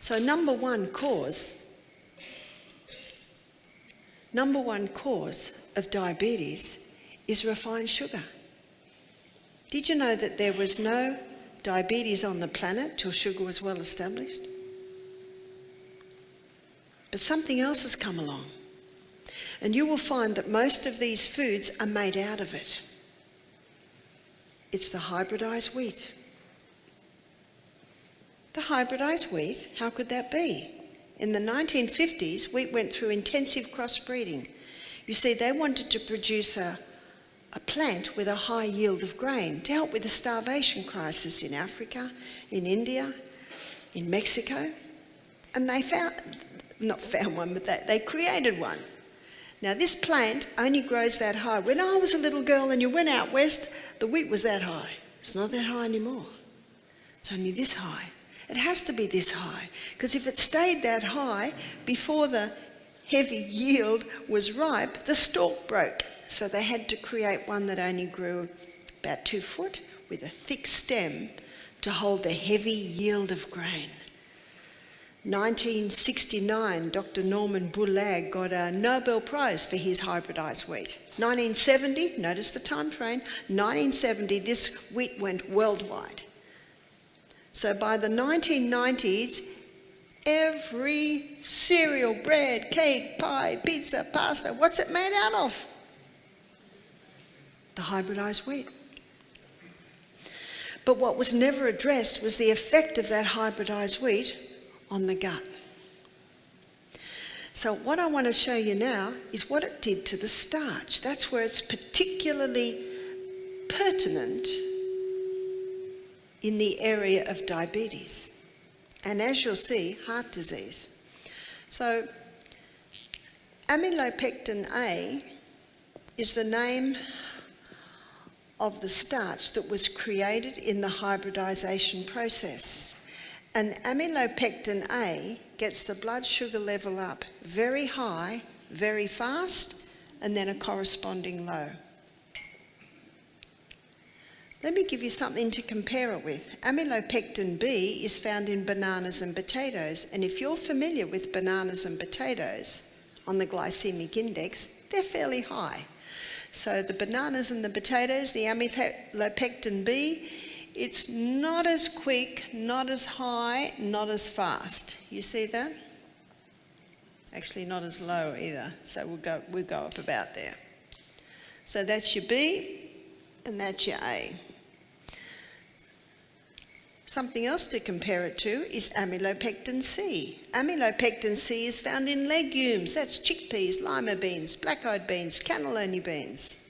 So number one cause of diabetes is refined sugar. Did you know that there was no diabetes on the planet till sugar was well established? But something else has come along. And you will find that most of these foods are made out of it. It's the hybridized wheat. The hybridized wheat, how could that be? In the 1950s, wheat went through intensive crossbreeding. You see, they wanted to produce a plant with a high yield of grain to help with the starvation crisis in Africa, in India, in Mexico. And they they created one. Now this plant only grows that high. When I was a little girl and you went out west, the wheat was that high. It's not that high anymore. It's only this high. It has to be this high, because if it stayed that high before the heavy yield was ripe, the stalk broke. So they had to create one that only grew about 2 foot with a thick stem to hold the heavy yield of grain. 1969, Dr. Norman Bourlag got a Nobel Prize for his hybridized wheat. 1970, notice the time frame, 1970, this wheat went worldwide. So by the 1990s, every cereal, bread, cake, pie, pizza, pasta, what's it made out of? The hybridized wheat. But what was never addressed was the effect of that hybridized wheat on the gut. So what I want to show you now is what it did to the starch. That's where it's particularly pertinent in the area of diabetes. And as you'll see, heart disease. So amylopectin A is the name of the starch that was created in the hybridization process. And amylopectin A gets the blood sugar level up very high, very fast, and then a corresponding low. Let me give you something to compare it with. Amylopectin B is found in bananas and potatoes, and if you're familiar with bananas and potatoes on the glycemic index, they're fairly high. So the bananas and the potatoes, the amylopectin B, it's not as quick, not as high, not as fast. You see that? Actually not as low either, so we'll go up about there. So that's your B and that's your A. Something else to compare it to is amylopectin C. Amylopectin C is found in legumes. That's chickpeas, lima beans, black-eyed beans, cannellini beans.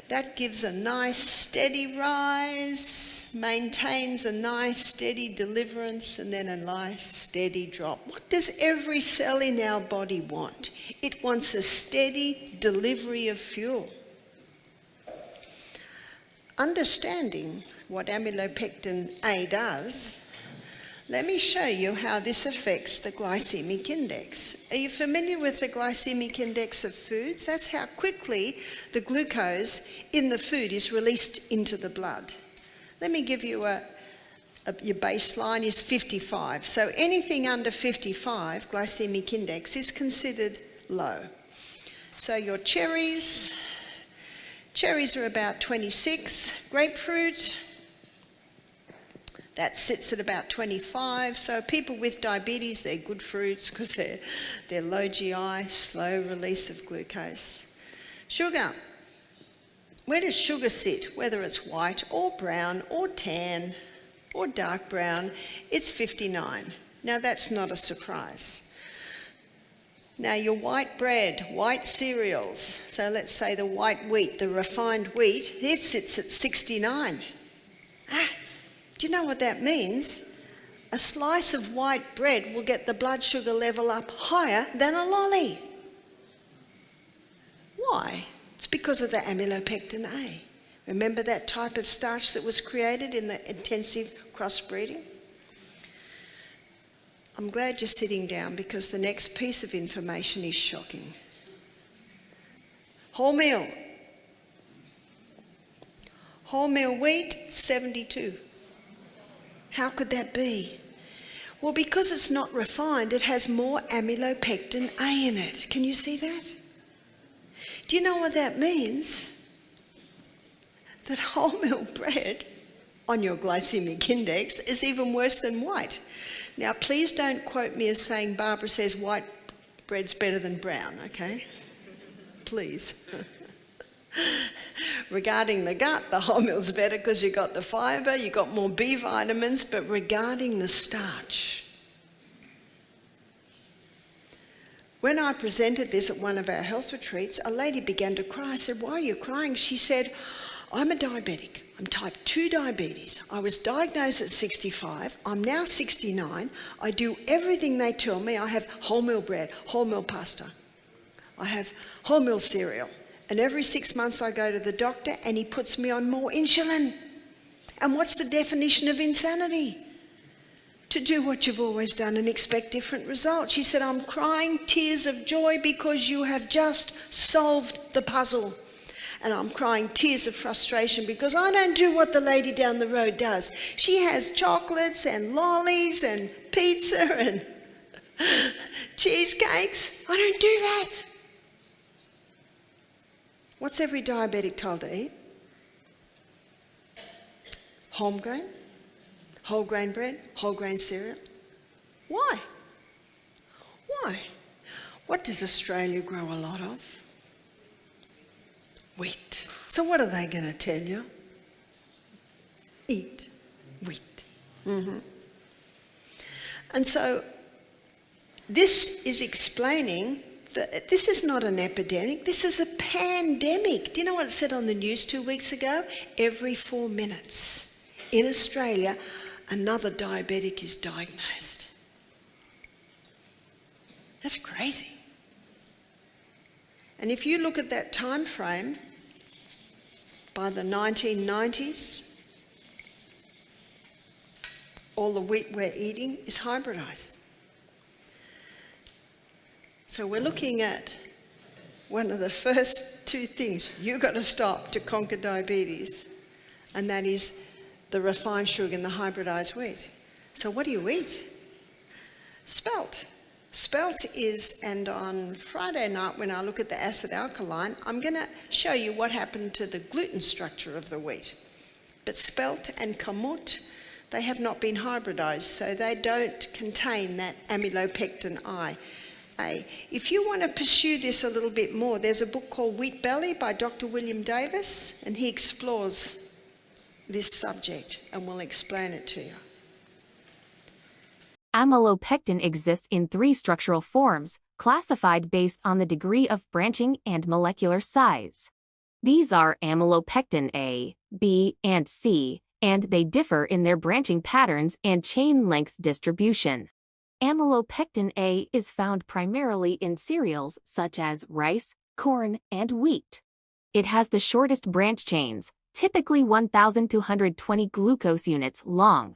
That gives a nice steady rise, maintains a nice steady deliverance, and then a nice steady drop. What does every cell in our body want? It wants a steady delivery of fuel. Understanding what amylopectin A does, let me show you how this affects the glycemic index. Are you familiar with the glycemic index of foods? That's how quickly the glucose in the food is released into the blood. Let me give you your baseline is 55. So anything under 55 glycemic index is considered low. So your cherries are about 26. Grapefruit, that sits at about 25. So people with diabetes, they're good fruits because they're low GI, slow release of glucose. Sugar. Where does sugar sit? Whether it's white or brown or tan or dark brown, it's 59. Now that's not a surprise. Now your white bread, white cereals, so let's say the white wheat, the refined wheat, it sits at 69. Do you know what that means? A slice of white bread will get the blood sugar level up higher than a lolly. Why? It's because of the amylopectin A. Remember that type of starch that was created in the intensive crossbreeding? I'm glad you're sitting down because the next piece of information is shocking. Wholemeal. Wholemeal wheat, 72. How could that be? Well, because it's not refined, it has more amylopectin A in it. Can you see that? Do you know what that means? That wholemeal bread on your glycemic index is even worse than white. Now, please don't quote me as saying Barbara says white bread's better than brown, okay? Please. Regarding the gut, the wholemeal's better because you got the fibre, you got more B vitamins, but regarding the starch, when I presented this at one of our health retreats, a lady began to cry. I said, "Why are you crying?" She said, "I'm a diabetic. I'm type 2 diabetes. I was diagnosed at 65. I'm now 69. I do everything they tell me. I have wholemeal bread, wholemeal pasta. I have wholemeal cereal. And every 6 months I go to the doctor and he puts me on more insulin. And what's the definition of insanity? To do what you've always done and expect different results." She said, "I'm crying tears of joy because you have just solved the puzzle. And I'm crying tears of frustration because I don't do what the lady down the road does. She has chocolates and lollies and pizza and cheesecakes. I don't do that." What's every diabetic told to eat? Whole grain bread, whole grain cereal. Why? Why? What does Australia grow a lot of? Wheat. So what are they going to tell you? Eat wheat. And so this is explaining that this is not an epidemic, this is a pandemic. Do you know what it said on the news 2 weeks ago? Every 4 minutes in Australia, another diabetic is diagnosed. That's crazy. And if you look at that time frame, by the 1990s, all the wheat we're eating is hybridized. So we're looking at one of the first 2 things you've got to stop to conquer diabetes, and that is the refined sugar and the hybridized wheat. So what do you eat? Spelt. Spelt is, and on Friday night when I look at the acid alkaline, I'm going to show you what happened to the gluten structure of the wheat. But spelt and kamut, they have not been hybridized, so they don't contain that amylopectin A. If you want to pursue this a little bit more, there's a book called Wheat Belly by Dr. William Davis, and he explores this subject and will explain it to you. Amylopectin exists in 3 structural forms, classified based on the degree of branching and molecular size. These are amylopectin A, B, and C, and they differ in their branching patterns and chain length distribution. Amylopectin A is found primarily in cereals such as rice, corn, and wheat. It has the shortest branch chains, typically 1,220 glucose units long,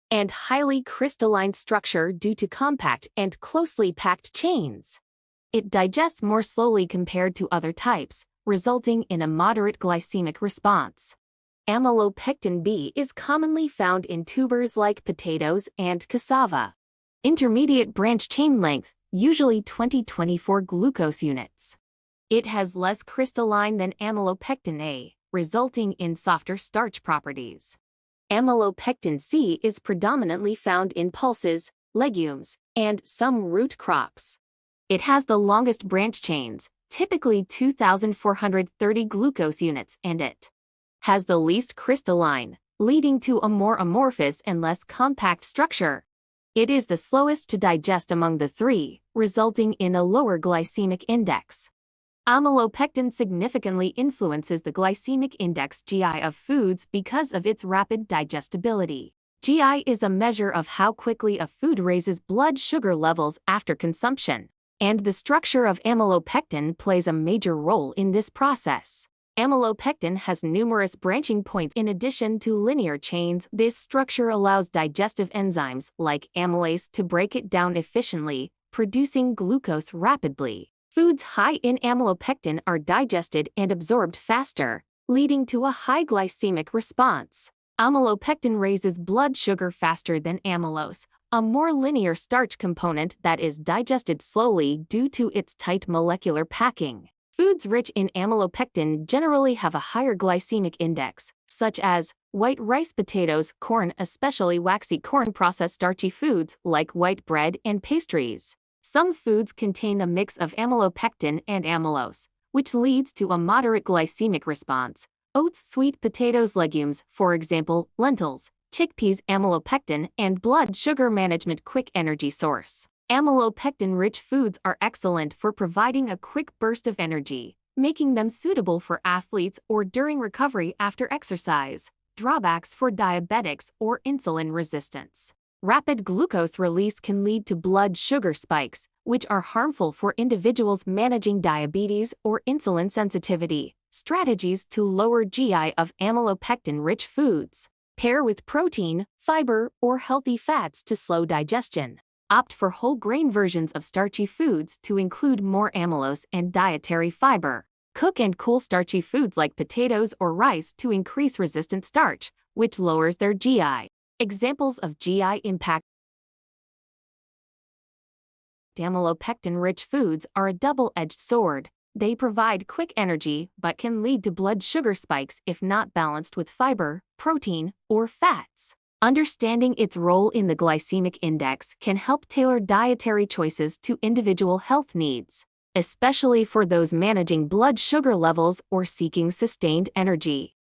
and highly crystalline structure due to compact and closely packed chains. It digests more slowly compared to other types, resulting in a moderate glycemic response. Amylopectin B is commonly found in tubers like potatoes and cassava. Intermediate branch chain length, usually 20-24 glucose units. It has less crystalline than amylopectin A, resulting in softer starch properties. Amylopectin C is predominantly found in pulses, legumes, and some root crops. It has the longest branch chains, typically 2,430 glucose units, and it has the least crystalline, leading to a more amorphous and less compact structure. It is the slowest to digest among the 3, resulting in a lower glycemic index. Amylopectin significantly influences the glycemic index (GI) of foods because of its rapid digestibility. GI is a measure of how quickly a food raises blood sugar levels after consumption, and the structure of amylopectin plays a major role in this process. Amylopectin has numerous branching points in addition to linear chains. This structure allows digestive enzymes like amylase to break it down efficiently, producing glucose rapidly. Foods high in amylopectin are digested and absorbed faster, leading to a high glycemic response. Amylopectin raises blood sugar faster than amylose, a more linear starch component that is digested slowly due to its tight molecular packing. Foods rich in amylopectin generally have a higher glycemic index, such as white rice, potatoes, corn, especially waxy corn, processed starchy foods like white bread and pastries. Some foods contain a mix of amylopectin and amylose, which leads to a moderate glycemic response. Oats, sweet potatoes, legumes, for example, lentils, chickpeas, amylopectin and blood sugar management. Quick energy source. Amylopectin-rich foods are excellent for providing a quick burst of energy, making them suitable for athletes or during recovery after exercise. Drawbacks for diabetics or insulin resistance. Rapid glucose release can lead to blood sugar spikes, which are harmful for individuals managing diabetes or insulin sensitivity. Strategies to lower GI of amylopectin-rich foods. Pair with protein, fiber, or healthy fats to slow digestion. Opt for whole grain versions of starchy foods to include more amylose and dietary fiber. Cook and cool starchy foods like potatoes or rice to increase resistant starch, which lowers their GI. Examples of GI impact. Amylopectin-rich foods are a double-edged sword. They provide quick energy but can lead to blood sugar spikes if not balanced with fiber, protein, or fats. Understanding its role in the glycemic index can help tailor dietary choices to individual health needs, especially for those managing blood sugar levels or seeking sustained energy.